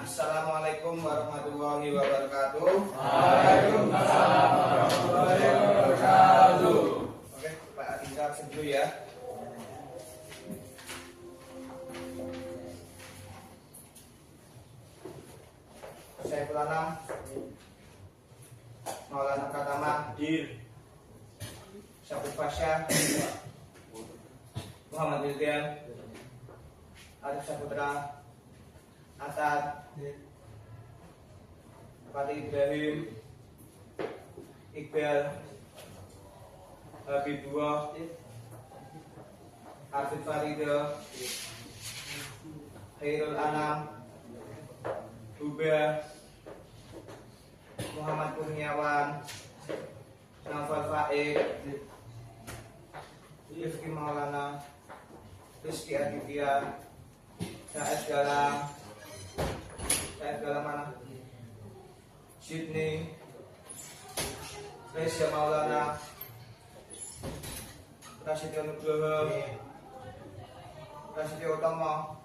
Assalamualaikum warahmatullahi wabarakatuh. Waalaikumsalam warahmatullahi wabarakatuh. Oke, Pak Indra dulu ya. Saya Pulanam, Maulana Pratama, Syafri Fasya, Muhammad Wildian, Arif Saputra, Atad, Fatih Ibrahim, Iqbal, Habibullah, Arif Farido, Khairul Anam, Buba, Muhammad Kurniawan, Naufal Faid, Rifki Maulana, Rizky Aditya, Said Galang mana? Sydney, Resya Maulana, Prasetyo Nugroho, Prasetyo Utomo,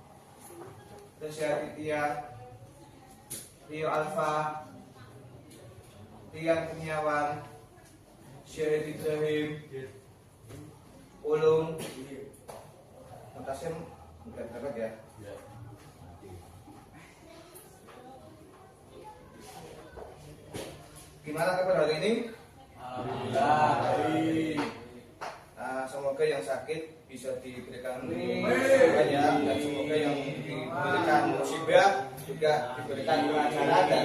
Resya Aditya, Rio Alfa, Rian Kurniawan, Syahid Ibrahim, Ulung, Mutasim, bukan dapat ya? Gimana kabar hari ini? Alhamdulillah. Semoga yang sakit bisa diberikan kesembuhan dan semoga yang diberikan musibah juga diberikan kelancaran dan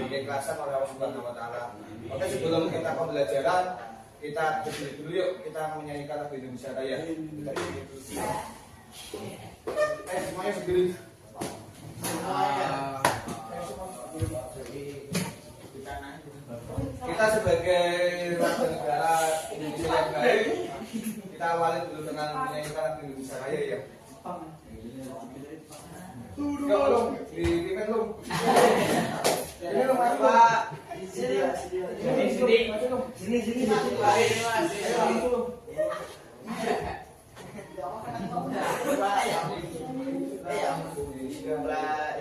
keikhlasan oleh Allah Subhanahu Wa Taala. Oke, sebelum kita pembelajaran, kita berdiri dulu yuk, kita menyanyikan lagu Indonesia Raya. Semuanya berdiri. Kita sebagai warga negara Indonesia yang baik, kita awali dulu dengan menyanyikan lagu Indonesia Raya ya. Ya Allah, di event lu. Ini lu Mas Pak. Sini.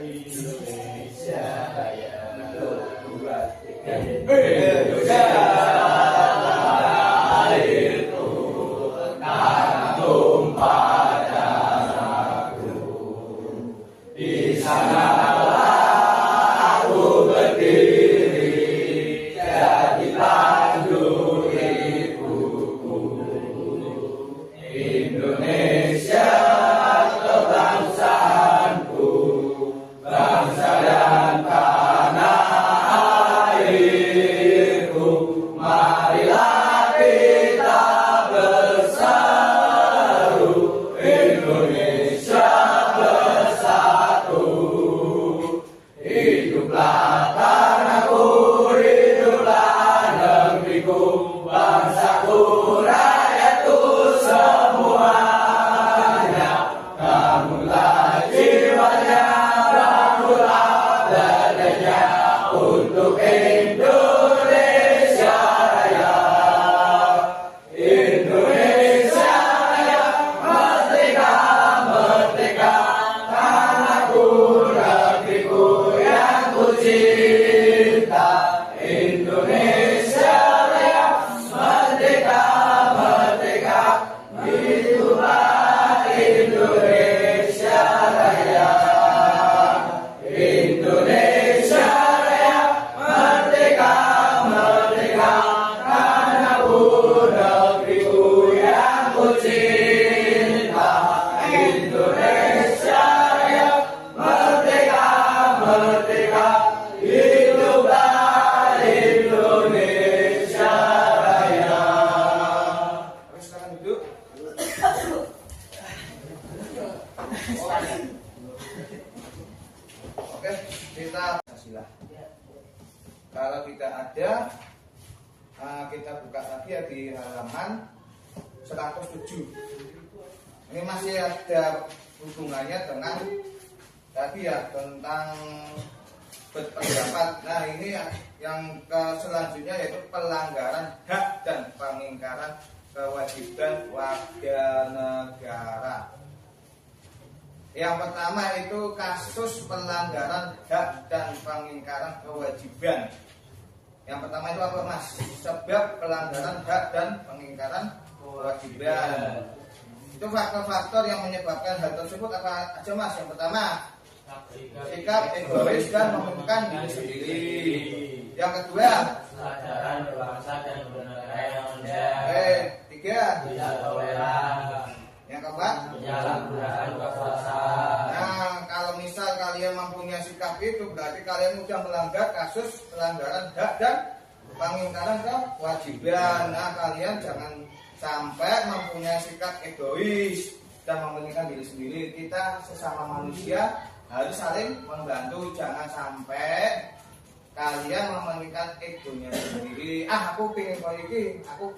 Indonesia Raya. Oke, kita Pancasila. Kalau kita ada, kita buka lagi ya di halaman 107. Ini masih ada hubungannya dengan tadi ya, tentang berpendapat. Nah, ini yang selanjutnya yaitu pelanggaran hak dan pengingkaran kewajiban warga negara. Yang pertama itu kasus pelanggaran hak dan pengingkaran kewajiban. Yang pertama itu apa Mas? Sebab pelanggaran hak dan pengingkaran kewajiban. Itu faktor-faktor yang menyebabkan hal tersebut apa aja Mas? Yang pertama, sikap egois dan mementingkan diri sendiri. Yang kedua, kesadaran berbangsa dan bernegara yang rendah. Tiga, Tidak toleran. yang keempat, Penyalahgunaan kekuasaan. nah kalau misal kalian mempunyai sikap itu berarti kalian sudah melanggar kasus pelanggaran hak dan pengingkaran kewajiban. Nah kalian jangan sampai mempunyai sikap egois dan mementingkan diri sendiri. Kita sesama manusia harus saling membantu, jangan sampai kalian mementingkan egonya sendiri. Aku pengen kau ini, aku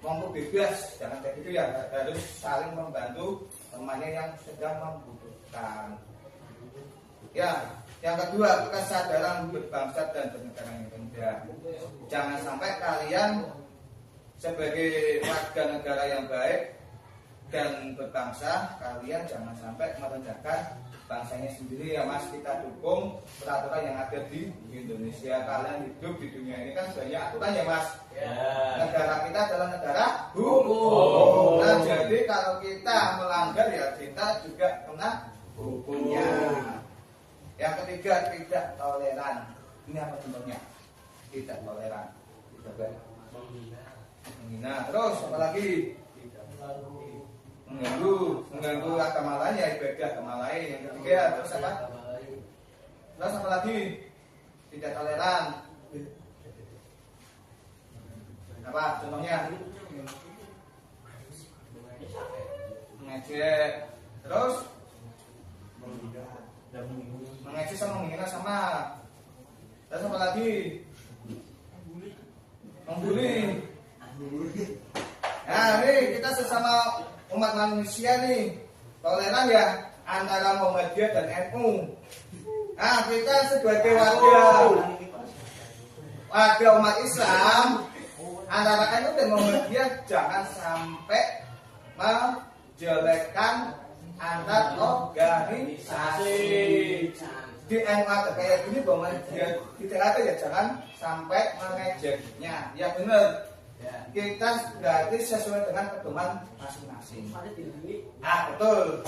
mau bebas, jangan kayak gitu ya. Harus saling membantu temannya yang sedang membutuhkan. Ya, yang kedua kesadaran berbangsa dan bernegara yang rendah. Jangan sampai kalian sebagai warga negara yang baik dan berbangsa, kalian jangan sampai merendahkan bangsanya sendiri ya Mas. Kita dukung peraturan yang ada di Indonesia. Kalian hidup di dunia ini kan banyak aturan ya Mas. Negara kita adalah negara hukum. Nah jadi kalau kita melanggar ya kita juga kena hukumnya. Yang ketiga, tidak toleran. Ini apa contohnya? Tidak toleran. Tidak baik. Menghina. Terus apa lagi? Mengganggu agama lain ya, ibadah agama lain. Yang ketiga, terus apa? Terus apa lagi? Tidak toleran. Apa contohnya? Mengejek. Terus mengejek sama menghina sama. Terus apa lagi? Membuli. Nah ini kita sesama umat manusia nih, toleran ya antara Muhammadiyah dan NU. Nah kita sebagai warga umat Islam antara NU dan Muhammadiyah jangan sampai menjelekkan antar organisasi. Di NU ada kayak gini Muhammadiyah tidak ada ya, jangan sampai mengejeknya. Ya benar. Kita berarti sesuai dengan pedoman masing-masing. Betul.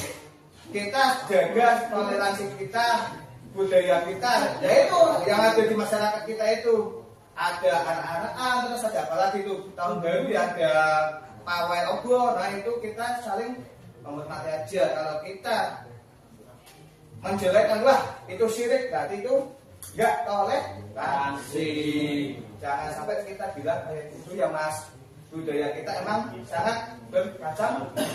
Kita jaga toleransi kita, budaya kita. Ya itu yang ada di masyarakat kita itu. Ada anak-anakan, terus ada apa lagi itu tahun baru ya ada pawai obor. Nah itu kita saling menghormati aja. Kalau kita menjelekkan wah itu syirik, berarti itu enggak toleransi. Jangan sampai kita bilang kayak gitu ya Mas. Budaya kita emang sangat bermacam-macam.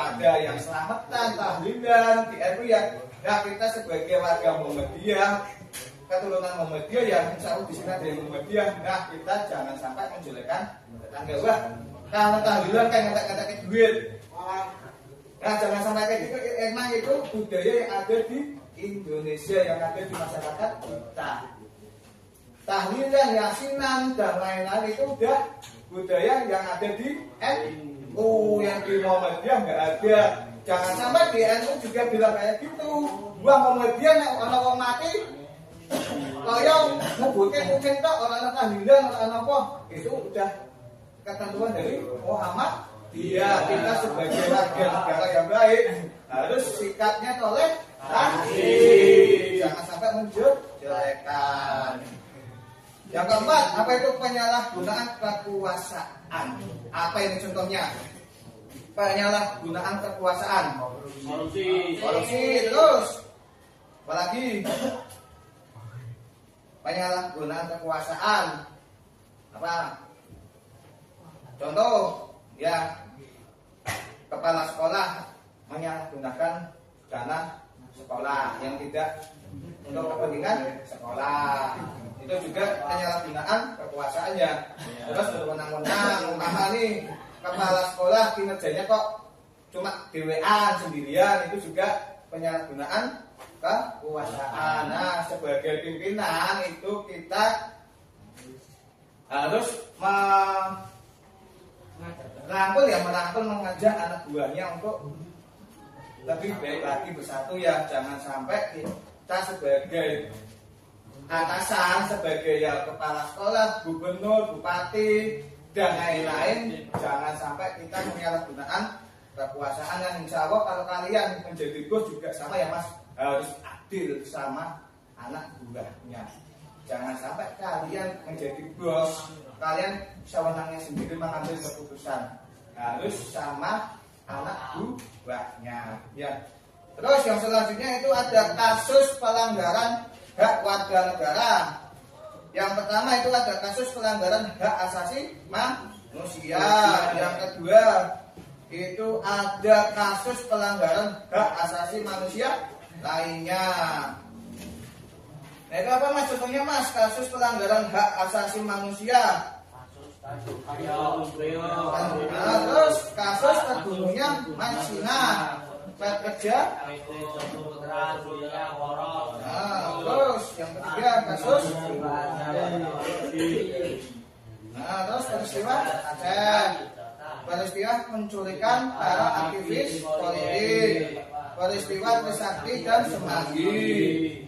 Ada yang selamatan, tahlilan, di NU ya. Nah kita sebagai warga Muhammadiyah, keturunan Muhammadiyah ya, insya Allah di sini ada yang Muhammadiyah. Nah kita jangan sampai menjelekkan tetangga. Wah, kalau tahlilan kayak ngetek-ngetek duit. Nah jangan sampai kayak gitu. Emang itu budaya yang ada di Indonesia, yang ada di masyarakat kita. Tahlilan, yasinan, dan lain-lain itu udah budaya yang ada di NU, yang di Muhammadiyah nggak ada. Jangan sampai di NU juga bilang kayak gitu. Buang Muhammadiyah nek orang mati, koyong ngebutin kucing tok orang tahlilan orang apa itu udah ketentuan dari Muhammad. Kita sebagai warga negara yang baik harus sikapnya toleransi. Jangan sampai menjelekkan. Yang keempat, apa itu penyalahgunaan kekuasaan? Apa ini contohnya? Penyalahgunaan kekuasaan. Korupsi, terus apa lagi? Penyalahgunaan kekuasaan. Apa? Contoh, ya kepala sekolah menyalahgunakan dana sekolah yang tidak untuk kepentingan sekolah. Itu juga penyalahgunaan kekuasaannya. Terus berwenang-wenang, umpama nih kepala sekolah kinerjanya kok cuma dewean sendirian, itu juga penyalahgunaan kekuasaan. Nah sebagai pimpinan itu kita harus merangkul mengajak anak buahnya untuk lebih baik lagi bersatu ya. Jangan sampai kita sebagai atasan, sebagai ya kepala sekolah, gubernur, bupati, dan lain-lain, jangan sampai kita menyalahgunakan kekuasaan. Yang insya Allah kalau kalian menjadi bos juga sama ya Mas, harus adil sama anak buahnya. Jangan sampai kalian menjadi bos, kalian sewenangnya sendiri mengambil keputusan, harus sama anak buahnya ya. Terus yang selanjutnya itu ada kasus pelanggaran hak warga negara. Yang pertama itu ada kasus pelanggaran hak asasi manusia. Yang kedua itu ada kasus pelanggaran hak asasi manusia lainnya. Nah itu apa Mas contohnya Mas, kasus pelanggaran hak asasi manusia? Nah, terus kasus terbunuhnya Mansina pekerja. Nah, terus yang ketiga kasus. Nah, terus peristiwa Aceh, peristiwa penculikan para aktivis politik, peristiwa Trisakti dan Semanggi,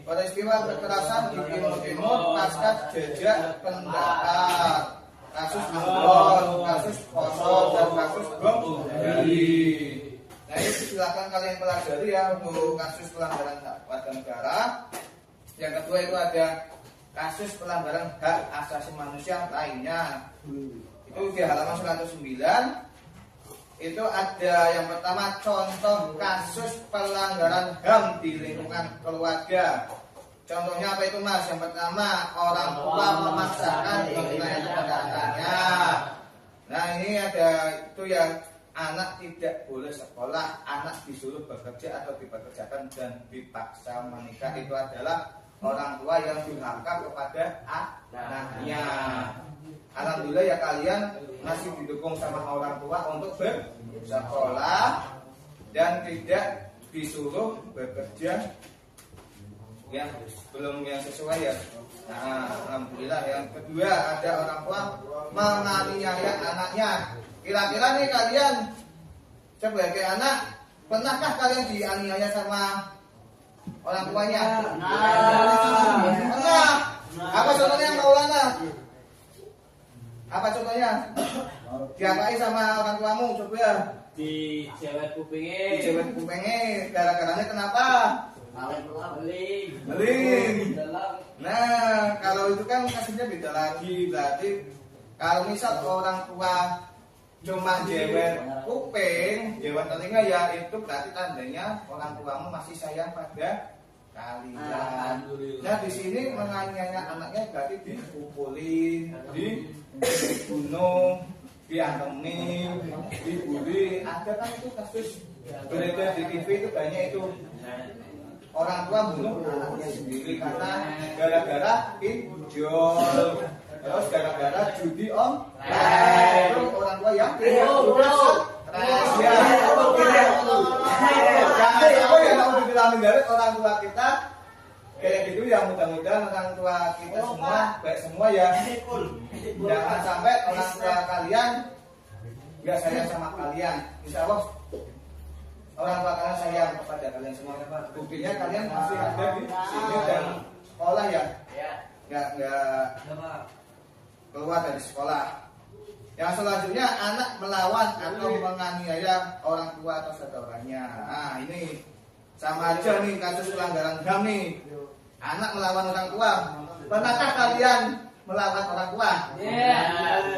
peristiwa kekerasan di Timur pasca jejak pendapat, kasus Ambon, kasus Poso, dan kasus bom Bali. Nah itu silakan kalian pelajari ya untuk kasus pelanggaran hak warga negara. Yang kedua itu ada kasus pelanggaran hak asasi manusia lainnya. Itu di halaman 109. Itu ada yang pertama contoh kasus pelanggaran HAM di lingkungan keluarga. Contohnya apa itu Mas? Yang pertama orang tua memaksakan penggunaan kepada anaknya. Nah ini ada itu yang anak tidak boleh sekolah, anak disuruh bekerja atau dipekerjakan dan dipaksa menikah. Itu adalah orang tua yang durhaka kepada anaknya. Alhamdulillah ya kalian masih didukung sama orang tua untuk bersekolah dan tidak disuruh bekerja yang belum yang sesuai ya. Nah, alhamdulillah. Yang kedua ada orang tua menganiaya anaknya. Kira-kira nih kalian sebagai anak pernahkah kalian dianiaya sama orang tuanya? Pernah. Apa contohnya Maulana? Apa contohnya? Diapain sama orang tuamu coba? Di cewek kupingnya. Di cewek kupingnya. Gara-garanya kenapa? Beling. Nah, kalau itu kan kasusnya beda lagi. Berarti kalau misal orang tua cuma jewet kuping, jewet telinga ya itu berarti tandanya orang tuamu masih sayang pada kalian. Nah di sini menganiaya anaknya berarti dipukulin, dibunuh, diantemin, dibully. Ada kan itu kasus beredar di TV itu banyak itu. Orang tua bunuh anaknya sendiri karena gara-gara pinjol. Terus gara-gara judi online, itu orang tua yang orang tua kita kayak gitu ya. Mudah-mudahan orang tua kita semua baik semua ya. Jangan sampai orang tua kalian nggak sayang sama kalian. Insya Allah orang tua kalian sayang kepada kalian semua. Buktinya kalian masih ada di sini dan sekolah ya. Nggak keluar dari sekolah. Yang selanjutnya anak melawan atau menganiaya orang tua atau saudaranya. Nah ini sama aja nih kasus pelanggaran HAM nih. Anak melawan orang tua. Pernahkah kalian melawan orang tua?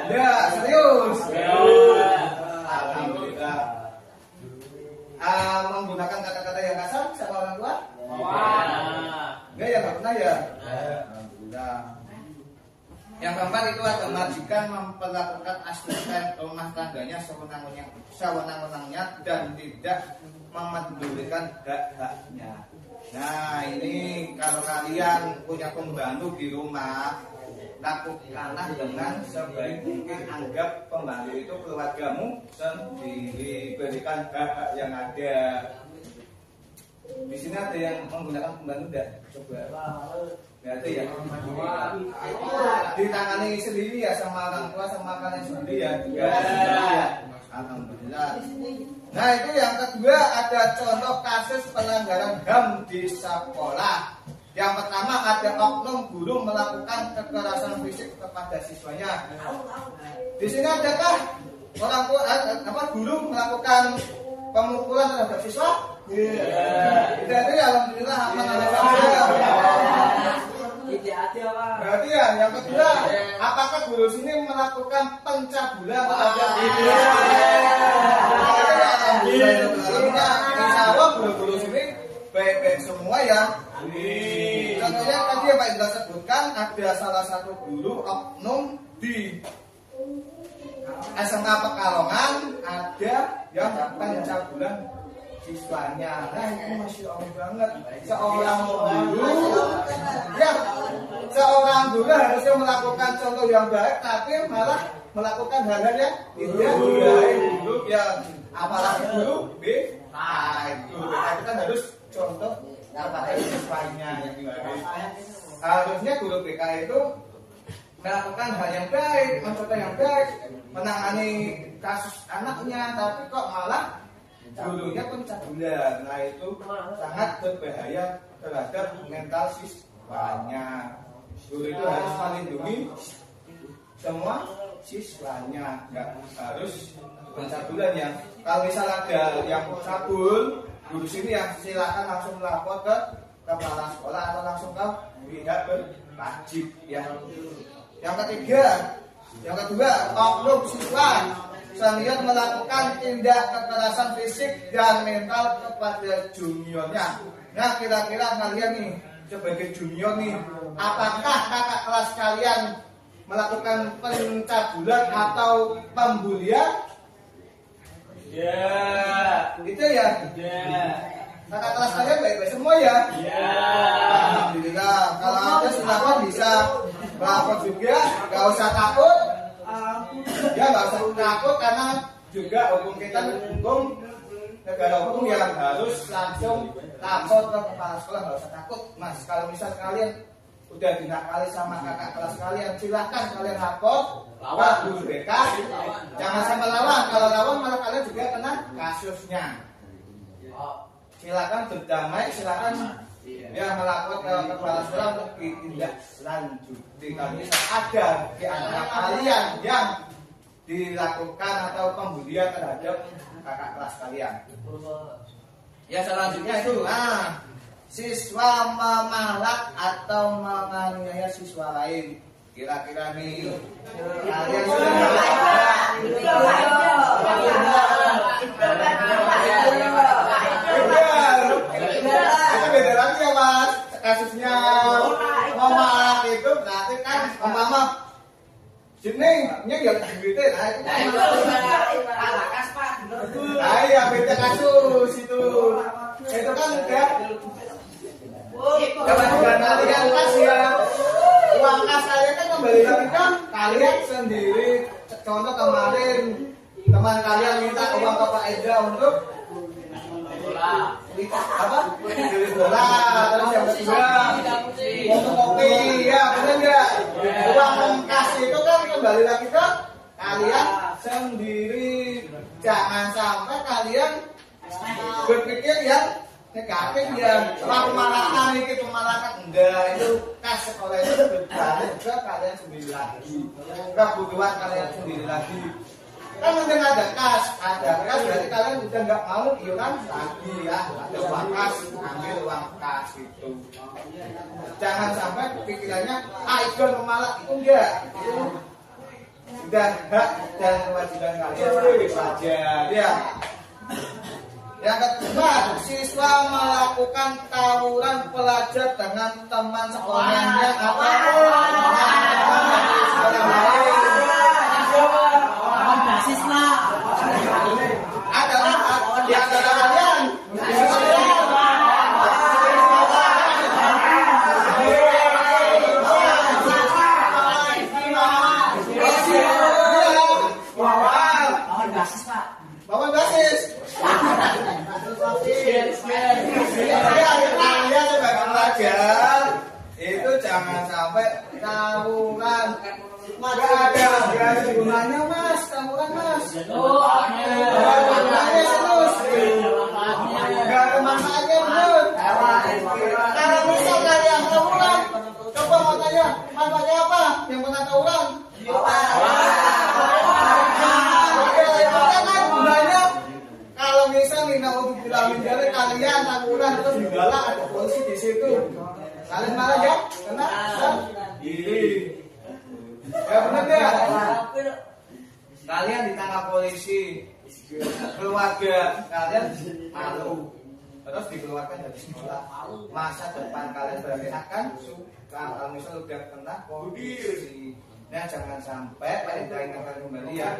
Ya serius. Alhamdulillah. Menggunakan kata-kata yang kasar sama orang tua? Enggak ya, nggak pernah ya. Alhamdulillah. Yang keempat itu ada majikan memperlakukan asisten rumah tangganya sewenang-wenangnya dan tidak memedulikan hak-haknya. Nah ini kalau kalian punya pembantu di rumah, lakukanlah dengan sebaik mungkin. Anggap pembantu itu keluargamu sendiri, berikan hak-hak yang ada. Di sini ada yang menggunakan pembantu tidak? Coba. Nggak ada ya? Ditangani sendiri ya sama orang tua sama kalian sendiri ya? Nggak ada. Alhamdulillah. Nah itu yang kedua, ada contoh kasus pelanggaran HAM di sekolah. Yang pertama, ada oknum guru melakukan kekerasan fisik kepada siswanya. Di sini adakah orang tua guru melakukan pemukulan terhadap siswa? Jadi alhamdulillah berarti ya yang kedua, apakah guru sini melakukan pencabulan terhadap siswa? Alhamdulillah, insya Allah guru-guru sini baik-baik semua ya. Contohnya tadi yang Pak Indra sebutkan, ada salah satu guru oknum di SMK Pekalongan, ada yang pencabulan siswanya. Nah itu masya Allah banget. Seorang guru harusnya melakukan contoh yang baik, tapi malah melakukan hal-hal yang tidak baik dulu ya. Apalagi guru BK itu kan harus contoh kepada siswanya yang baik. Harusnya guru BK itu melakukan hal yang baik, mencontoh yang baik, menangani kasus anaknya, tapi kok malah gurunya pencabulan. Nah itu sangat berbahaya terhadap mental siswanya. Guru itu harus melindungi semua siswanya, nggak harus pencabulan ya. Kalau misal ada yang cabul, guru sini ya silakan langsung melapor ke kepala sekolah atau langsung ke pihak berwajib ya. Yang kedua, oknum siswa senior melakukan tindak kekerasan fisik dan mental kepada juniornya. Nah kira-kira kalian nih sebagai junior nih, apakah kakak kelas kalian melakukan pencabulan atau pembulian? Itu ya. Kakak kelas kalian baik-baik semua ya. Alhamdulillah. Kalau ada silakan bisa melapor juga, nggak usah takut. Ya nggak usah takut karena juga hukum kita hukum negara hukum yang harus langsung lapor ke kepala sekolah, nggak usah takut mas. Kalau misal kalian udah dinakali sama kakak kelas kalian, silahkan kalian lapor ke guru BK. Jangan sampai lawan, kalau lawan malah kalian juga kena kasusnya. Silakan berdamai, silakan ya melapor ke kepala sekolah untuk ditindak lanjuti. Kalau misal ada di antara kalian yang dilakukan atau pembulian terhadap kakak kelas kalian. Ya selanjutnya itu, siswa memalak atau menganiaya siswa lain. Kira-kira nih kalian itu beda lagi ya mas. Kasusnya memalak itu berarti kan umpama jenengnya ya duitnya, nah itu iya beda kasus itu kan udah kalian kas ya, uang kas kalian kan kembali lagi kan kalian sendiri. Contoh kemarin teman kalian minta uang ke Pak Indra untuk beli bola, terus yang kedua untuk kopi, ya benar nggak? Uang kas itu kan kembali lagi ke kalian sendiri. Jangan sampai kalian berpikir yang negatif ya, pemalakan ini pemalakan enggak, itu kas sekolah itu berbalik ke kalian sendiri lagi, kebutuhan kalian sendiri lagi. Kan mungkin ada kas berarti kalian udah nggak mau iuran lagi ya, ada uang kas, ambil uang kas gitu. Jangan sampai pikirannya itu memalak, itu enggak, itu sudah hak dan kewajiban kalian itu aja ya. Yang kedua, siswa melakukan tawuran pelajar dengan teman sekolahnya atau siswa adalah di antara kalian. Bawa basis. Kalian sebagai pelajar itu jangan sampai tawuran. Gak ada gunanya mas, tawuran mas. Oh, Gunanya serius. Gak ada manfaatnya bener. Kalau misal kalian tawuran, coba mau tanya manfaatnya apa? Yang pernah tawuran? Gunanya kalau misal nih untuk bilangin dari kalian tawuran terus digalak ada polisi di situ. Kalian marah ya? Kena? Ya benar ya? Kalian ditangkap polisi, keluarga kalian malu, terus dikeluarkan dari sekolah. Masa depan kalian berarti akan kalau misal udah kena polisi. Nah jangan sampai kita ingatkan kembali ya,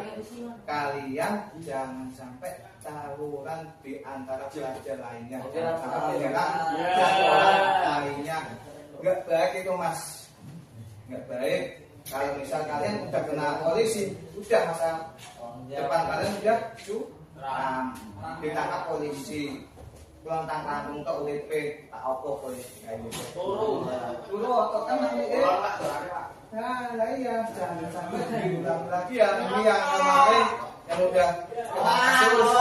kalian jangan sampai tawuran di antara pelajar lainnya, jangan sampai menyerang pelajar lainnya. Nggak baik itu mas, nggak baik. Kalau misal kalian udah kena polisi, udah masa depan kalian udah ditangkap polisi, pulang tangkap ke UTP, tak opo polisi kayak gitu. Turu atau kan nah iya, jangan sampai diulang lagi ya. Ini yang kemarin yang udah kasus.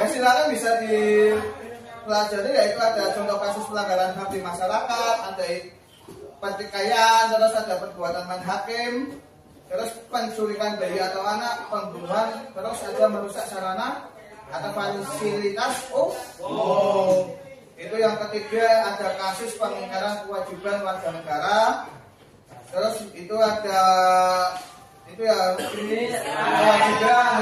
Ya silakan bisa dipelajari, yaitu ada contoh kasus pelanggaran HAM di masyarakat, ada pertikaian, terus ada perbuatan main hakim, terus penculikan bayi atau anak, pembunuhan, terus ada merusak sarana atau fasilitas umum. Itu yang ketiga ada kasus pengingkaran kewajiban warga negara. Terus itu ada kewajiban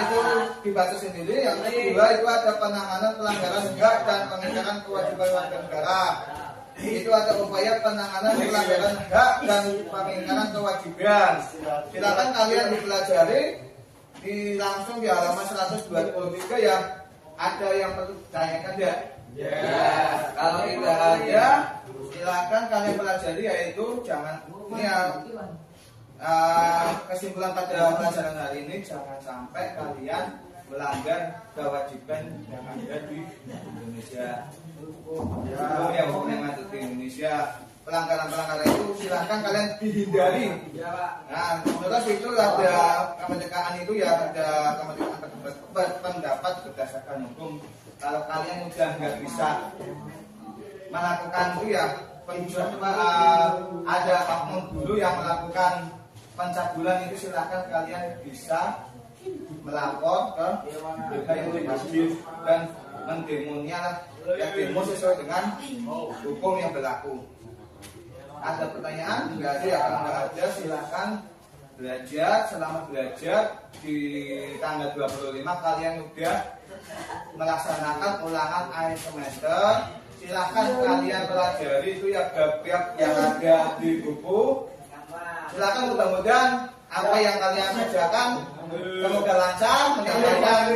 itu dibaca sendiri. Yang kedua itu ada penanganan pelanggaran hak dan pengingkaran kewajiban warga negara. Itu ada upaya penanganan pelanggaran hak dan pengingkaran kewajiban. Silakan kalian dipelajari langsung di halaman 123 ya. Ada yang perlu ditanyakan ya? Ya. Kalau tidak ada, silakan kalian pelajari, yaitu jangan ini ya, kesimpulan pada pelajaran hari ini, jangan sampai kalian melanggar kewajiban yang ada di Indonesia. Ya, yang ada di Indonesia. Pelanggaran-pelanggaran itu silahkan kalian dihindari. Nah, terus itu ada kemerdekaan itu ya, ada kemerdekaan pendapat berdasarkan hukum. Kalau kalian udah nggak bisa melakukan itu ya, ada oknum dulu yang melakukan pencabulan itu, silahkan kalian bisa melapor ke yang masjid dan mendemonya, ya demo sesuai dengan hukum yang berlaku. Ada pertanyaan? Enggak ada ya. Kalau enggak ada silahkan belajar. Selama belajar di tanggal 25 kalian udah melaksanakan ulangan akhir semester. Silahkan kalian pelajari itu ya bab-bab yang ada di buku. Silahkan, mudah-mudahan apa yang kalian kerjakan semoga lancar, menyampaikan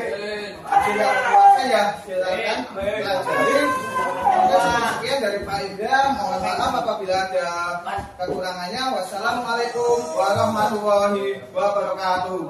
hasil yang puasa ya. Silahkan pelajari. Sekian dari Pak Indra, mohon maaf apabila ada kekurangannya. Wassalamualaikum warahmatullahi wabarakatuh.